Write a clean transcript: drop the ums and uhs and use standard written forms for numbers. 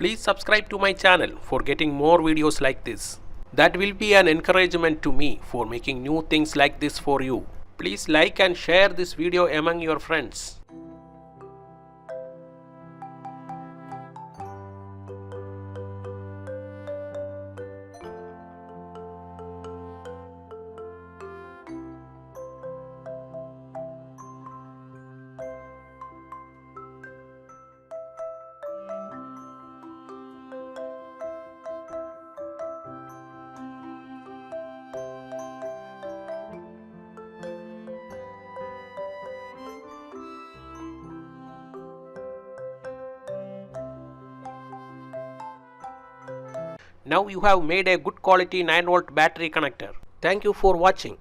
Please subscribe to my channel for getting more videos like this. That will be an encouragement to me for making new things like this for you. Please like and share this video among your friends. Now you have made a good quality 9-volt battery connector. Thank you for watching.